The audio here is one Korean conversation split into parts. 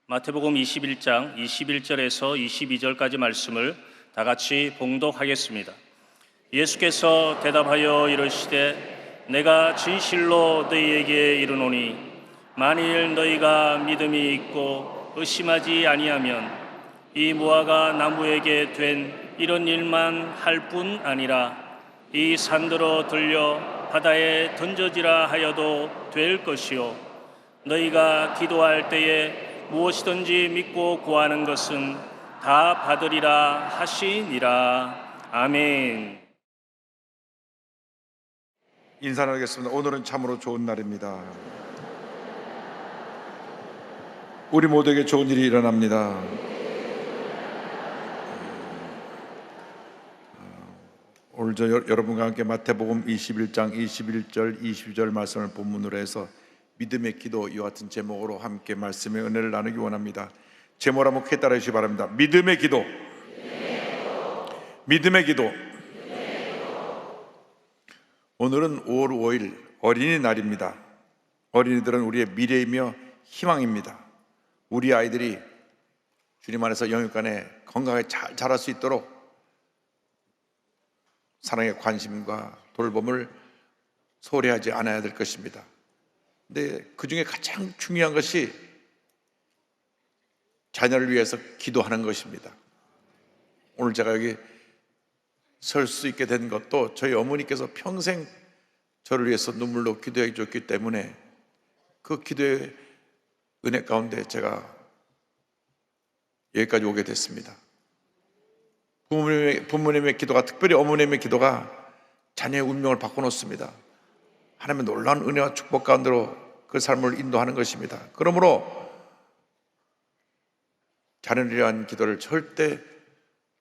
마태복음 21장 21절에서 22절까지 말씀을 다 같이 봉독하겠습니다. 예수께서 대답하여 이르시되 내가 진실로 너희에게 이르노니 만일 너희가 믿음이 있고 의심하지 아니하면 이 무화과 나무에게 된 이런 일만 할 뿐 아니라 이 산들어 들려 바다에 던져지라 하여도 될 것이요 너희가 기도할 때에 무엇이든지 믿고 구하는 것은 다 받으리라 하시니라. 아멘. 인사 나누겠습니다. 오늘은 참으로 좋은 날입니다. 우리 모두에게 좋은 일이 일어납니다. 오늘 여러분과 함께 마태복음 21장 21절 22절 말씀을 본문으로 해서 믿음의 기도 이와 같은 제목으로 함께 말씀의 은혜를 나누기 원합니다. 제목을 한번 크게 따라 주시기 바랍니다. 믿음의 기도. 믿음의 기도. 오늘은 5월 5일 어린이날입니다. 어린이들은 우리의 미래이며 희망입니다. 우리 아이들이 주님 안에서 영육간에 건강하게 잘 자랄 수 있도록 사랑의 관심과 돌봄을 소홀히 하지 않아야 될 것입니다. 근데 그 중에 가장 중요한 것이 자녀를 위해서 기도하는 것입니다. 오늘 제가 여기 설 수 있게 된 것도 저희 어머니께서 평생 저를 위해서 눈물로 기도해 줬기 때문에 그 기도의 은혜 가운데 제가 여기까지 오게 됐습니다. 부모님의 기도가, 특별히 어머님의 기도가 자녀의 운명을 바꿔놓습니다. 하나님의 놀라운 은혜와 축복 가운데로 그 삶을 인도하는 것입니다. 그러므로 자녀를 위한 기도를 절대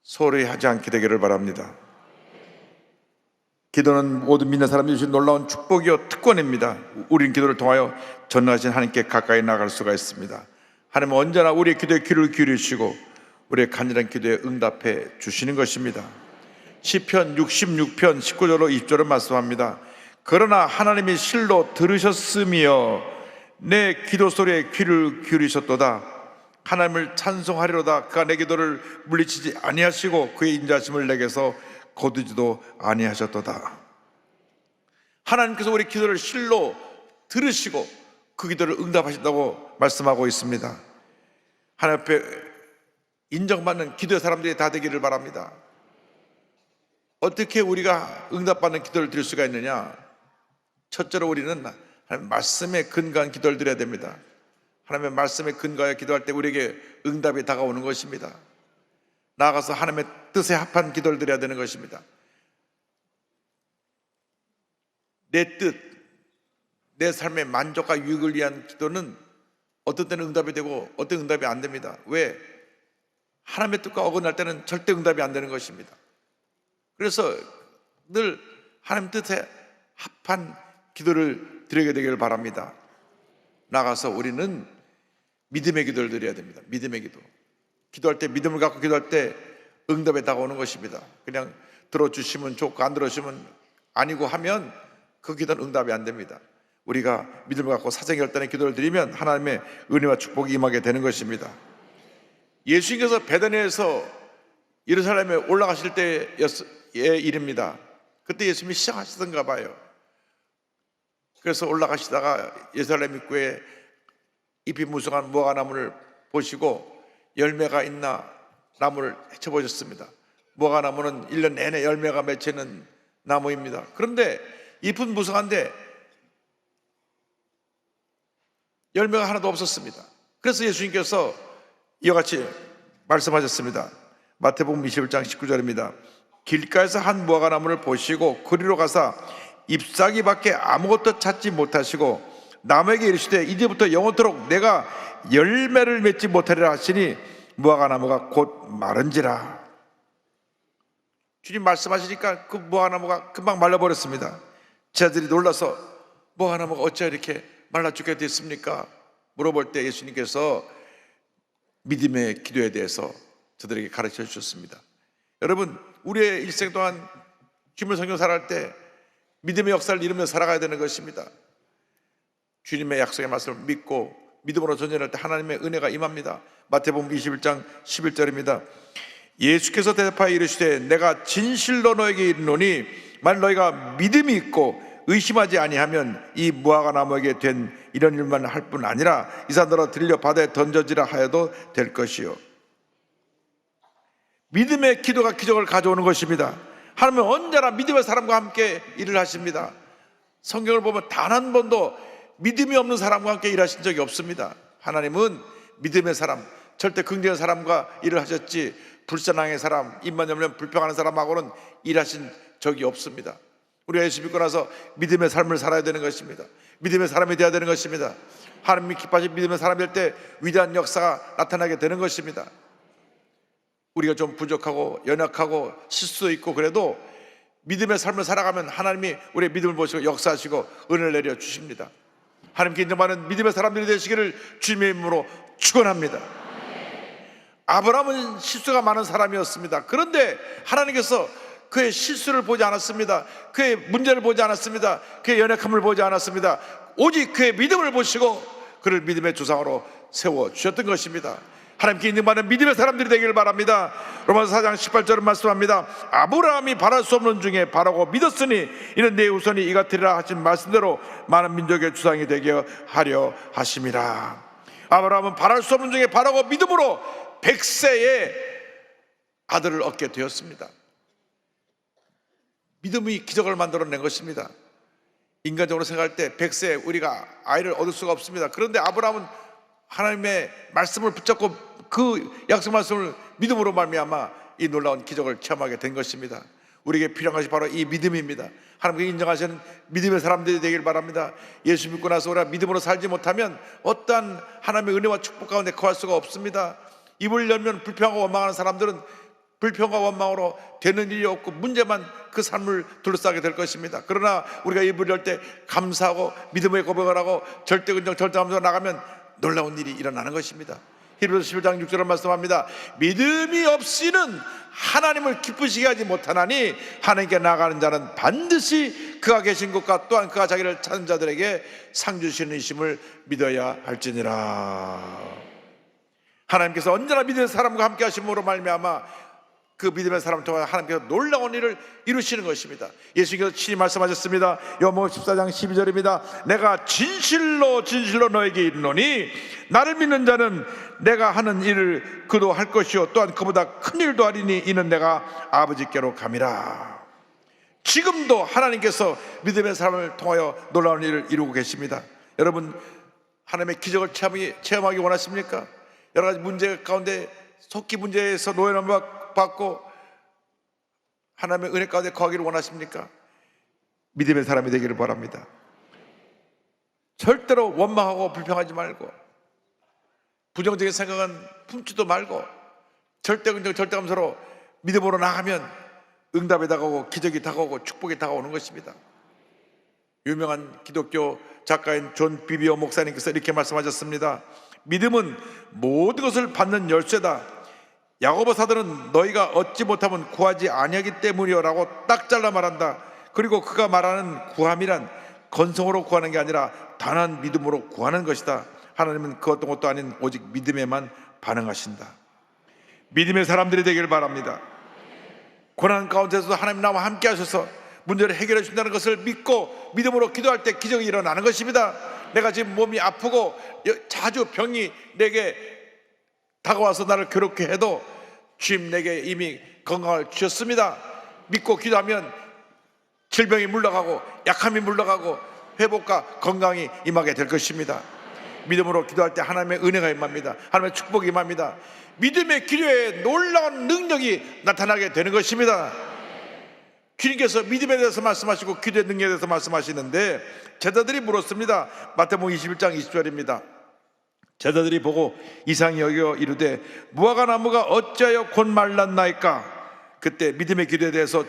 소홀히 하지 않게 되기를 바랍니다. 기도는 모든 믿는 사람이 주신 놀라운 축복이요 특권입니다. 우리는 기도를 통하여 전능하신 하나님께 가까이 나갈 수가 있습니다. 하나님은 언제나 우리의 기도에 귀를 기울이시고 우리의 간절한 기도에 응답해 주시는 것입니다. 시편 66편 19절로 20절을 말씀합니다. 그러나 하나님이 실로 들으셨으며 내 기도 소리에 귀를 기울이셨도다. 하나님을 찬송하리로다. 그가 내 기도를 물리치지 아니하시고 그의 인자하심을 내게서 거두지도 아니하셨도다. 하나님께서 우리 기도를 실로 들으시고 그 기도를 응답하신다고 말씀하고 있습니다. 하나님 앞에 인정받는 기도의 사람들이 다 되기를 바랍니다. 어떻게 우리가 응답받는 기도를 드릴 수가 있느냐? 첫째로 우리는 하나님의 말씀에 근거한 기도를 드려야 됩니다. 하나님의 말씀에 근거하여 기도할 때 우리에게 응답이 다가오는 것입니다. 나아가서 하나님의 뜻에 합한 기도를 드려야 되는 것입니다. 내 뜻, 내 삶의 만족과 유익을 위한 기도는 어떤 때는 응답이 되고 어떤 때는 응답이 안 됩니다. 왜? 하나님의 뜻과 어긋날 때는 절대 응답이 안 되는 것입니다. 그래서 늘 하나님 뜻에 합한 기도를 드리게 되기를 바랍니다. 나가서 우리는 믿음의 기도를 드려야 됩니다. 믿음의 기도. 기도할 때 믿음을 갖고 기도할 때 응답에 다가오는 것입니다. 그냥 들어주시면 좋고 안 들어주시면 아니고 하면 그 기도는 응답이 안 됩니다. 우리가 믿음을 갖고 사정결단의 기도를 드리면 하나님의 은혜와 축복이 임하게 되는 것입니다. 예수님께서 베다니에서 예루살렘에 올라가실 때의 일입니다. 그때 예수님이 시작하시던가 봐요. 그래서 올라가시다가 예루살렘 입구에 잎이 무성한 무화과 나무를 보시고 열매가 있나 나무를 헤쳐보셨습니다. 무화과 나무는 1년 내내 열매가 맺히는 나무입니다. 그런데 잎은 무성한데 열매가 하나도 없었습니다. 그래서 예수님께서 이와 같이 말씀하셨습니다. 마태복음 21장 19절입니다. 길가에서 한 무화과 나무를 보시고 그리로 가사 잎사귀밖에 아무것도 찾지 못하시고 나무에게 이르시되 이제부터 영원토록 내가 열매를 맺지 못하리라 하시니 무화과 나무가 곧 마른지라. 주님 말씀하시니까 그 무화과 나무가 금방 말라버렸습니다. 제자들이 놀라서 무화과 나무가 어찌 이렇게 말라 죽게 됐습니까? 물어볼 때 예수님께서 믿음의 기도에 대해서 저들에게 가르쳐 주셨습니다. 여러분, 우리의 일생 동안 주님을 섬겨 살아갈 때 믿음의 역사를 이루며 살아가야 되는 것입니다. 주님의 약속의 말씀을 믿고 믿음으로 전진할 때 하나님의 은혜가 임합니다. 마태복음 21장 11절입니다. 예수께서 대답하여 이르시되 내가 진실로 너에게 이르노니 만일 너희가 믿음이 있고 의심하지 아니하면 이 무화과 나무에게 된 이런 일만 할 뿐 아니라 이 산더러 들려 바다에 던져지라 하여도 될 것이요. 믿음의 기도가 기적을 가져오는 것입니다. 하나님은 언제나 믿음의 사람과 함께 일을 하십니다. 성경을 보면 단 한 번도 믿음이 없는 사람과 함께 일하신 적이 없습니다. 하나님은 믿음의 사람, 절대 긍정의 사람과 일을 하셨지 불신앙의 사람, 입만 열면 불평하는 사람하고는 일하신 적이 없습니다. 우리가 예수 믿고 나서 믿음의 삶을 살아야 되는 것입니다. 믿음의 사람이 되어야 되는 것입니다. 하나님이 기뻐하신 믿음의 사람이 될 때 위대한 역사가 나타나게 되는 것입니다. 우리가 좀 부족하고 연약하고 실수도 있고 그래도 믿음의 삶을 살아가면 하나님이 우리의 믿음을 보시고 역사하시고 은혜를 내려 주십니다. 하나님께 인정받는 믿음의 사람들이 되시기를 주님의 이름으로 축원합니다. 아브라함은 실수가 많은 사람이었습니다. 그런데 하나님께서 그의 실수를 보지 않았습니다. 그의 문제를 보지 않았습니다. 그의 연약함을 보지 않았습니다. 오직 그의 믿음을 보시고 그를 믿음의 조상으로 세워주셨던 것입니다. 하나님께 인정받는 믿음의 사람들이 되기를 바랍니다. 로마서 4장 18절은 말씀합니다. 아브라함이 바랄 수 없는 중에 바라고 믿었으니 이는 내 후손이 이같으리라 하신 말씀대로 많은 민족의 주상이 되게 하려 하심이라. 아브라함은 바랄 수 없는 중에 바라고 믿음으로 100세에 아들을 얻게 되었습니다. 믿음이 기적을 만들어낸 것입니다. 인간적으로 생각할 때 100세에 우리가 아이를 얻을 수가 없습니다. 그런데 아브라함은 하나님의 말씀을 붙잡고 그 약속 말씀을 믿음으로 말미암아 이 놀라운 기적을 체험하게 된 것입니다. 우리에게 필요한 것이 바로 이 믿음입니다. 하나님께 인정하시는 믿음의 사람들이 되길 바랍니다. 예수 믿고 나서 우리가 믿음으로 살지 못하면 어떠한 하나님의 은혜와 축복 가운데 거할 수가 없습니다. 입을 열면 불평하고 원망하는 사람들은 불평과 원망으로 되는 일이 없고 문제만 그 삶을 둘러싸게 될 것입니다. 그러나 우리가 입을 열 때 감사하고 믿음의 고백을 하고 절대긍정 절대감사로 나가면 놀라운 일이 일어나는 것입니다. 히브리서 11장 6절을 말씀합니다. 믿음이 없이는 하나님을 기쁘시게 하지 못하나니 하나님께 나아가는 자는 반드시 그가 계신 곳과 또한 그가 자기를 찾는 자들에게 상 주시는 이심을 믿어야 할지니라. 하나님께서 언제나 믿음의 사람과 함께 하심으로 말미암아 그 믿음의 사람을 통해 하나님께서 놀라운 일을 이루시는 것입니다. 예수님께서 친히 말씀하셨습니다. 요한복음 14장 12절입니다. 내가 진실로 진실로 너에게 이르노니 나를 믿는 자는 내가 하는 일을 그도 할 것이요 또한 그보다 큰 일도 하리니 이는 내가 아버지께로 감이라. 지금도 하나님께서 믿음의 사람을 통하여 놀라운 일을 이루고 계십니다. 여러분 하나님의 기적을 체험하기 원하십니까? 여러 가지 문제 가운데 속기 문제에서 노예를 받고 하나님의 은혜 가운데 거하기를 원하십니까? 믿음의 사람이 되기를 바랍니다. 절대로 원망하고 불평하지 말고 부정적인 생각은 품지도 말고 절대긍정 절대감사로 믿음으로 나가면 응답이 다가오고 기적이 다가오고 축복이 다가오는 것입니다. 유명한 기독교 작가인 존 비비오 목사님께서 이렇게 말씀하셨습니다. 믿음은 모든 것을 받는 열쇠다. 야고보 사도는 너희가 얻지 못하면 구하지 아니하기 때문이요라고 딱 잘라 말한다. 그리고 그가 말하는 구함이란 건성으로 구하는 게 아니라 단한 믿음으로 구하는 것이다. 하나님은 그 어떤 것도 아닌 오직 믿음에만 반응하신다. 믿음의 사람들이 되길 바랍니다. 고난 가운데서도 하나님 나와 함께 하셔서 문제를 해결해 준다는 것을 믿고 믿음으로 기도할 때 기적이 일어나는 것입니다. 내가 지금 몸이 아프고 자주 병이 내게 다가와서 나를 괴롭게 해도 주님 내게 이미 건강을 주셨습니다. 믿고 기도하면 질병이 물러가고 약함이 물러가고 회복과 건강이 임하게 될 것입니다. 믿음으로 기도할 때 하나님의 은혜가 임합니다. 하나님의 축복이 임합니다. 믿음의 기도에 놀라운 능력이 나타나게 되는 것입니다. 주님께서 믿음에 대해서 말씀하시고 기도의 능력에 대해서 말씀하시는데 제자들이 물었습니다. 마태복음 21장 20절입니다. 제자들이 보고 이상히 여겨 이르되 무화과 나무가 어찌하여 곧 말랐나이까. 그때 믿음의 기도에 대해서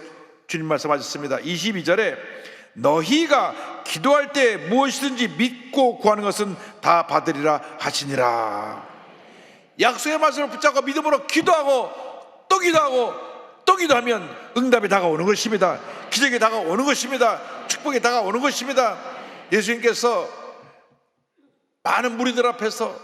주님 말씀하셨습니다. 22절에 너희가 기도할 때 무엇이든지 믿고 구하는 것은 다 받으리라 하시니라. 약속의 말씀을 붙잡고 믿음으로 기도하고 또 기도하고 또 기도하면 응답이 다가오는 것입니다. 기적이 다가오는 것입니다. 축복이 다가오는 것입니다. 예수님께서 많은 무리들 앞에서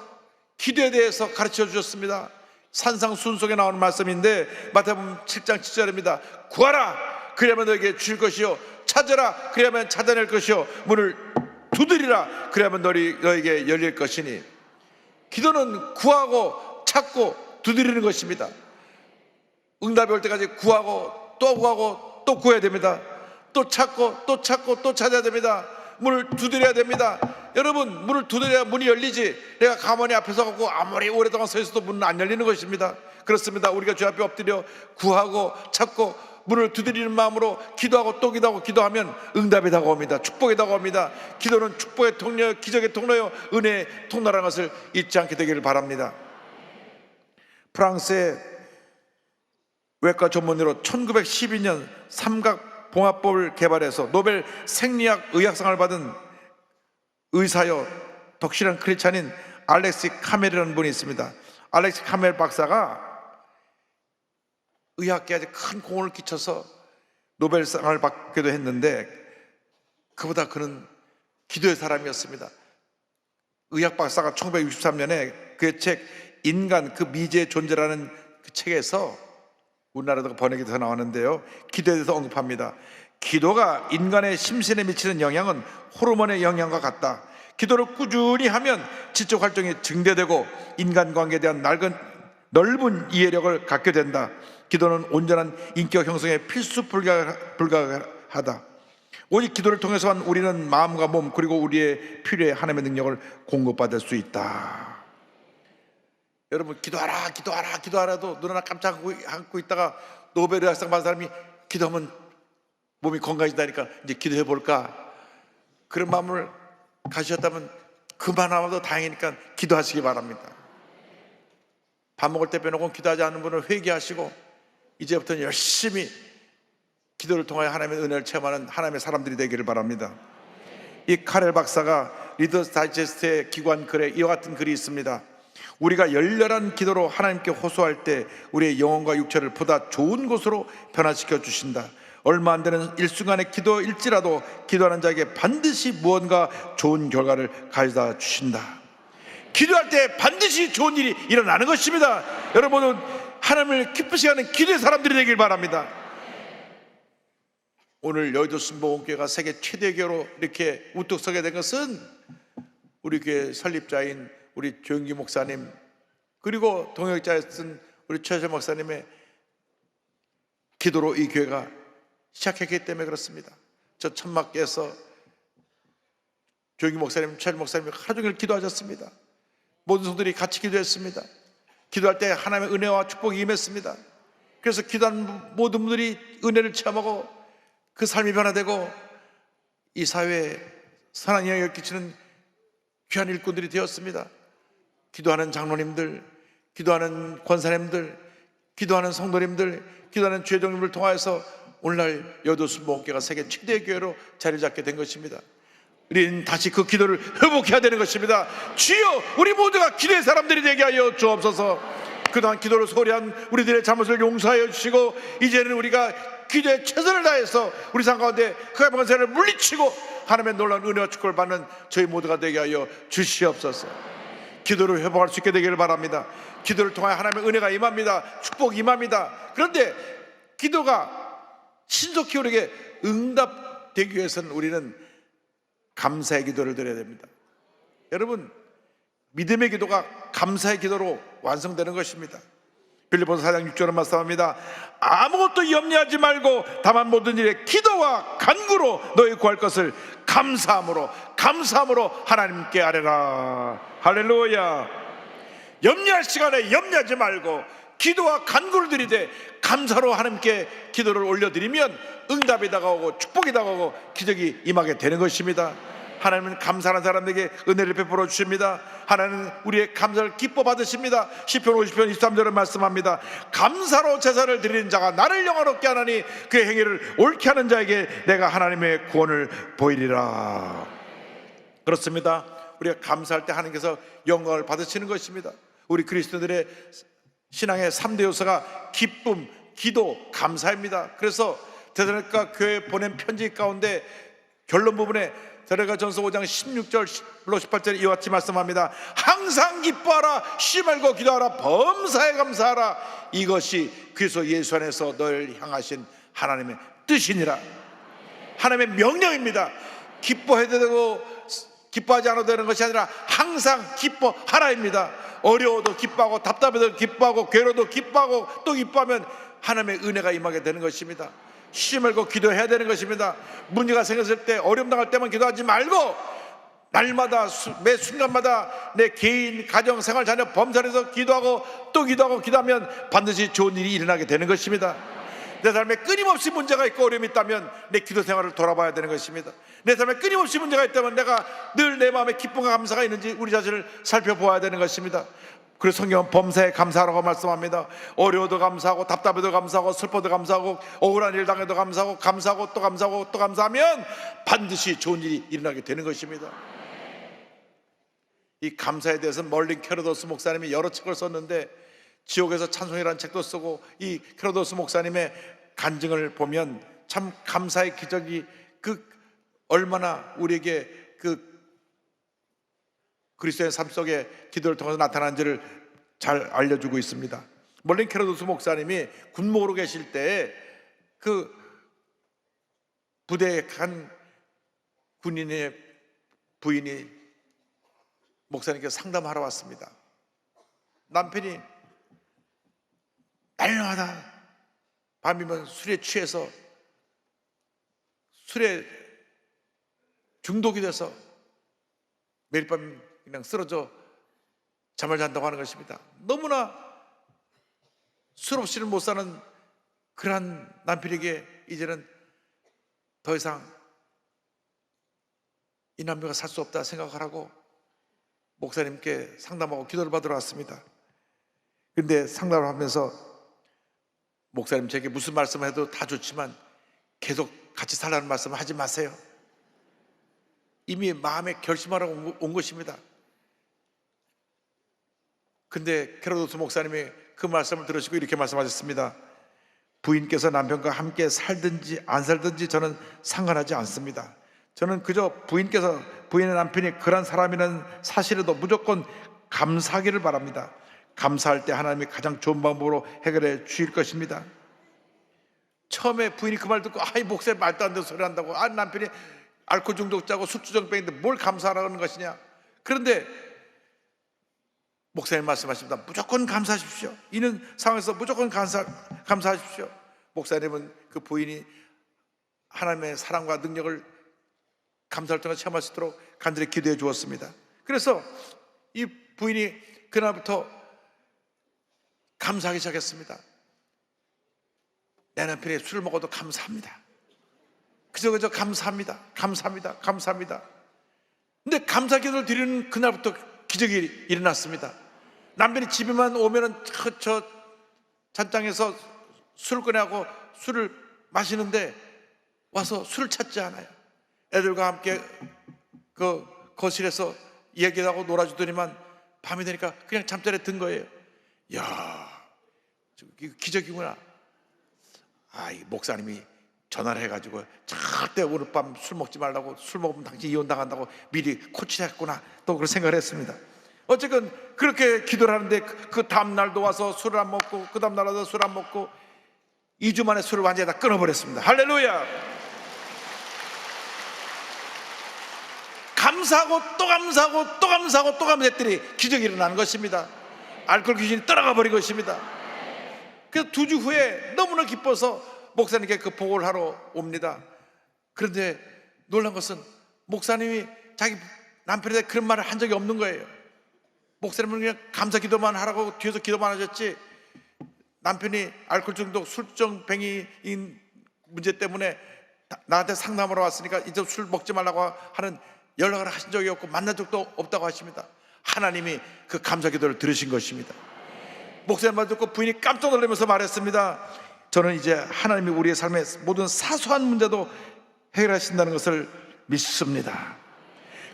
기도에 대해서 가르쳐 주셨습니다. 산상순속에 나오는 말씀인데 마태복음 7장 7절입니다. 구하라 그리하면 너에게 줄 것이요, 찾으라 그리하면 찾아낼 것이요, 문을 두드리라 그리하면 너에게 열릴 것이니. 기도는 구하고 찾고 두드리는 것입니다. 응답이 올 때까지 구하고 또 구하고 또 구해야 됩니다. 또 찾고 또 찾고 또 찾아야 됩니다. 문을 두드려야 됩니다. 여러분, 문을 두드려야 문이 열리지, 내가 가만히 앞에 서갖고 아무리 오랫동안 서 있어도 문은 안 열리는 것입니다. 그렇습니다. 우리가 주 앞에 엎드려 구하고 찾고 문을 두드리는 마음으로 기도하고 또 기도하고 기도하면 응답이 다가옵니다. 축복이 다가옵니다. 기도는 축복의 통로요, 기적의 통로요, 은혜의 통로라는 것을 잊지 않게 되기를 바랍니다. 프랑스의 외과 전문의로 1912년 삼각봉합법을 개발해서 노벨 생리학 의학상을 받은 의사요 덕실한 크리스찬인 알렉시 카멜이라는 분이 있습니다. 알렉시 카멜 박사가 의학계에 아주 큰 공을 끼쳐서 노벨상을 받기도 했는데, 그보다 그는 기도의 사람이었습니다. 의학 박사가 1963년에 그의 책 인간 그 미지의 존재라는 그 책에서, 우리나라도 번역이 돼서 나왔는데요, 기도에 대해서 언급합니다. 기도가 인간의 심신에 미치는 영향은 호르몬의 영향과 같다. 기도를 꾸준히 하면 지적 활동이 증대되고 인간관계에 대한 넓은 이해력을 갖게 된다. 기도는 온전한 인격 형성에 필수 불가하다. 오직 기도를 통해서만 우리는 마음과 몸 그리고 우리의 필요에 하나님의 능력을 공급받을 수 있다. 여러분, 기도하라도 눈 하나 깜짝 감고 있다가 노벨 의학상 받은 사람이 기도하면 몸이 건강해진다니까 이제 기도해 볼까, 그런 마음을 가지셨다면 그만하면 다행이니까 기도하시기 바랍니다. 밥 먹을 때 빼놓고 기도하지 않는 분은 회개하시고 이제부터는 열심히 기도를 통하여 하나님의 은혜를 체험하는 하나님의 사람들이 되기를 바랍니다. 이 카렐 박사가 리더스 다이제스트의 기관 글에 이와 같은 글이 있습니다. 우리가 열렬한 기도로 하나님께 호소할 때 우리의 영혼과 육체를 보다 좋은 곳으로 변화시켜 주신다. 얼마 안 되는 일순간의 기도일지라도 기도하는 자에게 반드시 무언가 좋은 결과를 가져다 주신다. 기도할 때 반드시 좋은 일이 일어나는 것입니다. 여러분은 하나님을 기쁘시게 하는 기도의 사람들이 되길 바랍니다. 오늘 여의도 순복음교회가 세계 최대 교회로 이렇게 우뚝 서게 된 것은 우리 교회 설립자인 우리 조영기 목사님, 그리고 동역자였던 우리 최재 목사님의 기도로 이 교회가 시작했기 때문에 그렇습니다. 저 천막에서 조영기 목사님, 최재 목사님이 하루 종일 기도하셨습니다. 모든 성들이 같이 기도했습니다. 기도할 때 하나님의 은혜와 축복이 임했습니다. 그래서 기도하는 모든 분들이 은혜를 체험하고 그 삶이 변화되고 이 사회에 선한 영향을 끼치는 귀한 일꾼들이 되었습니다. 기도하는 장로님들, 기도하는 권사님들, 기도하는 성도님들, 기도하는 죄종님을 통하여서 오늘날 여의도 순복음교회가 세계 최대 교회로 자리 잡게 된 것입니다. 우리는 다시 그 기도를 회복해야 되는 것입니다. 주여, 우리 모두가 기도의 사람들이 되게 하여 주옵소서. 그동안 기도를 소홀한 우리들의 잘못을 용서하여 주시고 이제는 우리가 기도에 최선을 다해서 우리 삶 가운데 그 권세를 물리치고 하나님의 놀라운 은혜와 축복을 받는 저희 모두가 되게 하여 주시옵소서. 기도를 회복할 수 있게 되기를 바랍니다. 기도를 통하여 하나님의 은혜가 임합니다. 축복이 임합니다. 그런데 기도가 신속히 우리에게 응답되기 위해서는 우리는 감사의 기도를 드려야 됩니다. 여러분, 믿음의 기도가 감사의 기도로 완성되는 것입니다. 빌립보서 4장 6절은 말씀합니다. 아무것도 염려하지 말고 다만 모든 일에 기도와 간구로 너희 구할 것을 감사함으로 하나님께 아뢰라. 할렐루야. 염려할 시간에 염려하지 말고 기도와 간구를 드리되 감사로 하나님께 기도를 올려드리면 응답이 다가오고 축복이 다가오고 기적이 임하게 되는 것입니다. 하나님은 감사하는 사람에게 은혜를 베풀어 주십니다. 하나님은 우리의 감사를 기뻐 받으십니다. 시편 50편 23절은 말씀합니다. 감사로 제사를 드리는 자가 나를 영화롭게 하나니 그의 행위를 옳게 하는 자에게 내가 하나님의 구원을 보이리라. 그렇습니다. 우리가 감사할 때 하나님께서 영광을 받으시는 것입니다. 우리 그리스도인들의 신앙의 3대 요소가 기쁨, 기도, 감사입니다. 그래서 데살로니가 교회에 보낸 편지 가운데 결론 부분에 데레가 전서 5장 16절로 18절에 이와 같이 말씀합니다. 항상 기뻐하라, 쉬지 말고 기도하라, 범사에 감사하라. 이것이 그리스도 예수 안에서 너를 향하신 하나님의 뜻이니라. 하나님의 명령입니다. 기뻐해도 되고 기뻐하지 않아도 되는 것이 아니라 항상 기뻐하라입니다. 어려워도 기뻐하고 답답해도 기뻐하고 괴로워도 기뻐하고 또 기뻐하면 하나님의 은혜가 임하게 되는 것입니다. 쉬지 말고 기도해야 되는 것입니다. 문제가 생겼을 때, 어려움 당할 때만 기도하지 말고 날마다 매 순간마다 내 개인, 가정, 생활, 자녀, 범사에서 기도하고 또 기도하고 기도하면 반드시 좋은 일이 일어나게 되는 것입니다. 내 삶에 끊임없이 문제가 있고 어려움이 있다면 내 기도 생활을 돌아봐야 되는 것입니다. 내 삶에 끊임없이 문제가 있다면 내가 늘 내 마음에 기쁨과 감사가 있는지 우리 자신을 살펴보아야 되는 것입니다. 그래서 성경은 범사에 감사하라고 말씀합니다. 어려워도 감사하고 답답해도 감사하고 슬퍼도 감사하고 억울한 일 당해도 감사하고 감사하고 또 감사하고 또 감사하면 반드시 좋은 일이 일어나게 되는 것입니다. 이 감사에 대해서 멀린 케로도스 목사님이 여러 책을 썼는데 지옥에서 찬송이라는 책도 쓰고 이 케로도스 목사님의 간증을 보면 참 감사의 기적이 얼마나 우리에게 그리스도의 삶 속에 기도를 통해서 나타난지를 잘 알려주고 있습니다. 멀린 케로도스 목사님이 군목으로 계실 때 부대에 간 군인의 부인이 목사님께 상담하러 왔습니다. 남편이 날마다 밤이면 술에 취해서 술에 중독이 돼서 매일 밤 그냥 쓰러져 잠을 잔다고 하는 것입니다. 너무나 술 없이는 못 사는 그러한 남편에게 이제는 더 이상 이 남녀가 살 수 없다 생각을 하고 목사님께 상담하고 기도를 받으러 왔습니다. 그런데 상담을 하면서 목사님 제게 무슨 말씀을 해도 다 좋지만 계속 같이 살라는 말씀을 하지 마세요. 이미 마음에 결심하라고 온 것입니다. 근데 케로도스 목사님이 그 말씀을 들으시고 이렇게 말씀하셨습니다. 부인께서 남편과 함께 살든지 안 살든지 저는 상관하지 않습니다. 저는 그저 부인의 남편이 그런 사람이라는 사실에도 무조건 감사하기를 바랍니다. 감사할 때 하나님이 가장 좋은 방법으로 해결해 주실 것입니다. 처음에 부인이 그 말 듣고 이 목사님 말도 안 되는 소리 한다고, 남편이 알코올 중독자고 술주정뱅인데 뭘 감사하라는 것이냐. 그런데 목사님 말씀하십니다. 무조건 감사하십시오. 이는 상황에서 무조건 감사하십시오. 목사님은 그 부인이 하나님의 사랑과 능력을 감사를 통해 체험할 수 있도록 간절히 기도해 주었습니다. 그래서 이 부인이 그날부터 감사하기 시작했습니다. 내 남편이 술을 먹어도 감사합니다. 그저 감사합니다. 감사합니다. 감사합니다. 근데 감사 기도를 드리는 그날부터 기적이 일어났습니다. 남편이 집에만 오면은 저 잔장에서 술을 꺼내고 술을 마시는데 와서 술을 찾지 않아요. 애들과 함께 그 거실에서 얘기하고 놀아주더니만 밤이 되니까 그냥 잠자리에 든 거예요. 이야, 이거 기적이구나. 이 목사님이 전화를 해가지고 절대 오늘 밤 술 먹지 말라고, 술 먹으면 당신 이혼당한다고 미리 코치했구나, 또 그런 생각을 했습니다. 어쨌든 그렇게 기도를 하는데 그 다음날도 와서 술을 안 먹고, 그 다음날 와서 술 안 먹고 2주 만에 술을 완전히 다 끊어버렸습니다. 할렐루야. 감사하고 또 감사하고 또 감사하고 또 감사했더니 기적이 일어나는 것입니다. 알코올 귀신이 떠나가 버린 것입니다. 그래서 2주 후에 너무나 기뻐서 목사님께 그 보고를 하러 옵니다. 그런데 놀란 것은 목사님이 자기 남편에 대해 그런 말을 한 적이 없는 거예요. 목사님은 그냥 감사 기도만 하라고 뒤에서 기도만 하셨지, 남편이 알코올 중독, 술정뱅이인 문제 때문에 나한테 상담하러 왔으니까 이제 술 먹지 말라고 하는 연락을 하신 적이 없고 만난 적도 없다고 하십니다. 하나님이 그 감사 기도를 들으신 것입니다. 목사님 말 듣고 부인이 깜짝 놀라면서 말했습니다. 저는 이제 하나님이 우리의 삶의 모든 사소한 문제도 해결하신다는 것을 믿습니다.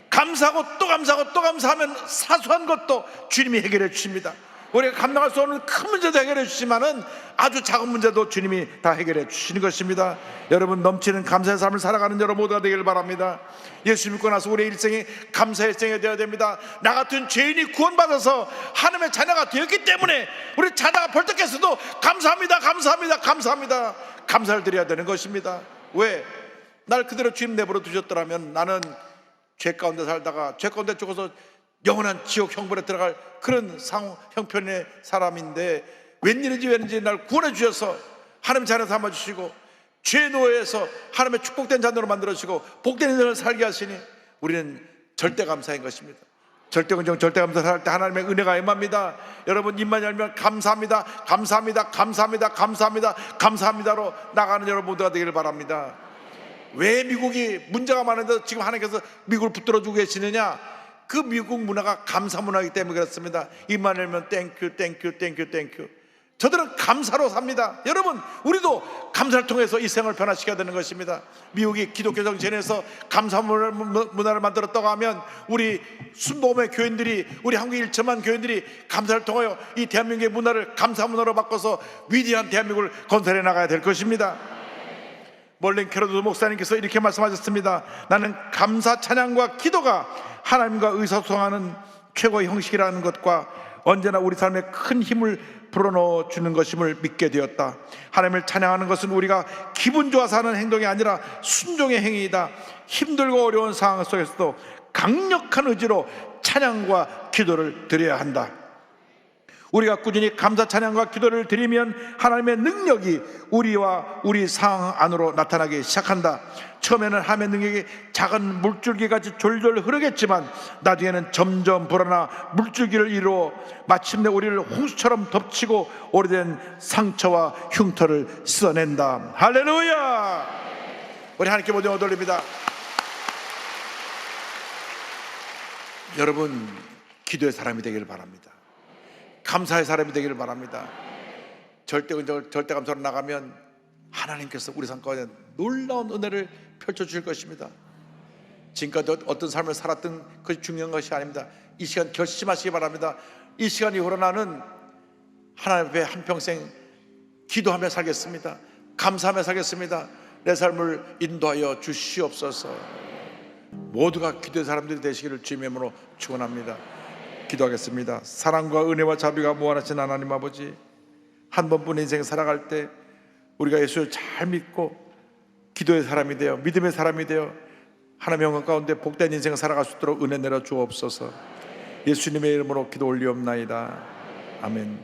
감사하고 또 감사하고 또 감사하면 사소한 것도 주님이 해결해 주십니다. 우리가 감당할 수 없는 큰 문제도 해결해 주시지만은 아주 작은 문제도 주님이 다 해결해 주시는 것입니다. 여러분, 넘치는 감사의 삶을 살아가는 여러분 모두가 되길 바랍니다. 예수 믿고 나서 우리의 일생이 감사의 일생이 되어야 됩니다. 나 같은 죄인이 구원받아서 하나님의 자녀가 되었기 때문에 우리 자다가 벌떡 깼어도 감사합니다, 감사합니다, 감사합니다, 감사를 드려야 되는 것입니다. 왜? 날 그대로 주님 내버려 두셨더라면 나는 죄 가운데 살다가 죄 가운데 죽어서 영원한 지옥 형벌에 들어갈 그런 형편의 사람인데, 웬일인지 날 구원해 주셔서 하나님 자녀 삼아 주시고 죄의 노예에서 하나님의 축복된 자녀로 만들어 주시고 복된 인생을 살게 하시니 우리는 절대 감사인 것입니다. 절대 긍정, 절대 감사할 때 하나님의 은혜가 임합니다. 여러분, 입만 열면 감사합니다, 감사합니다, 감사합니다, 감사합니다, 감사합니다로 나가는 여러분 모두가 되기를 바랍니다. 왜 미국이 문제가 많은데 지금 하나님께서 미국을 붙들어 주고 계시느냐? 그 미국 문화가 감사 문화이기 때문에 그렇습니다. 입만 열면 땡큐, 땡큐, 땡큐, 땡큐. 저들은 감사로 삽니다. 여러분, 우리도 감사를 통해서 이 생을 변화시켜야 되는 것입니다. 미국이 기독교 정신에서 감사 문화를 만들었다고 하면 우리 순복음의 교인들이, 우리 한국 1천만 교인들이 감사를 통하여 이 대한민국의 문화를 감사 문화로 바꿔서 위대한 대한민국을 건설해 나가야 될 것입니다. 멀린 캐로드 목사님께서 이렇게 말씀하셨습니다. 나는 감사 찬양과 기도가 하나님과 의사소통하는 최고의 형식이라는 것과 언제나 우리 삶에 큰 힘을 불어넣어 주는 것임을 믿게 되었다. 하나님을 찬양하는 것은 우리가 기분 좋아서 하는 행동이 아니라 순종의 행위이다. 힘들고 어려운 상황 속에서도 강력한 의지로 찬양과 기도를 드려야 한다. 우리가 꾸준히 감사 찬양과 기도를 드리면 하나님의 능력이 우리와 우리 상황 안으로 나타나기 시작한다. 처음에는 하나님의 능력이 작은 물줄기같이 졸졸 흐르겠지만 나중에는 점점 불어나 물줄기를 이루어 마침내 우리를 홍수처럼 덮치고 오래된 상처와 흉터를 씻어낸다. 할렐루야! 우리 하나님께 모든 영광 돌립니다. 여러분, 기도의 사람이 되기를 바랍니다. 감사의 사람이 되기를 바랍니다. 절대 감사로 나가면 하나님께서 우리 삶 가운데 놀라운 은혜를 펼쳐주실 것입니다. 지금까지 어떤 삶을 살았던 것이 중요한 것이 아닙니다. 이 시간 결심하시기 바랍니다. 이 시간 이후로 나는 하나님 앞에 한평생 기도하며 살겠습니다. 감사하며 살겠습니다. 내 삶을 인도하여 주시옵소서. 모두가 기도의 사람들이 되시기를 주님의 이름으로 축원합니다. 기도하겠습니다. 사랑과 은혜와 자비가 무한하신 하나님 아버지, 한 번뿐인 인생 살아갈 때 우리가 예수를 잘 믿고 기도의 사람이 되어 믿음의 사람이 되어 하나님의 영광 가운데 복된 인생을 살아갈 수 있도록 은혜 내려 주옵소서. 예수님의 이름으로 기도 올리옵나이다. 아멘.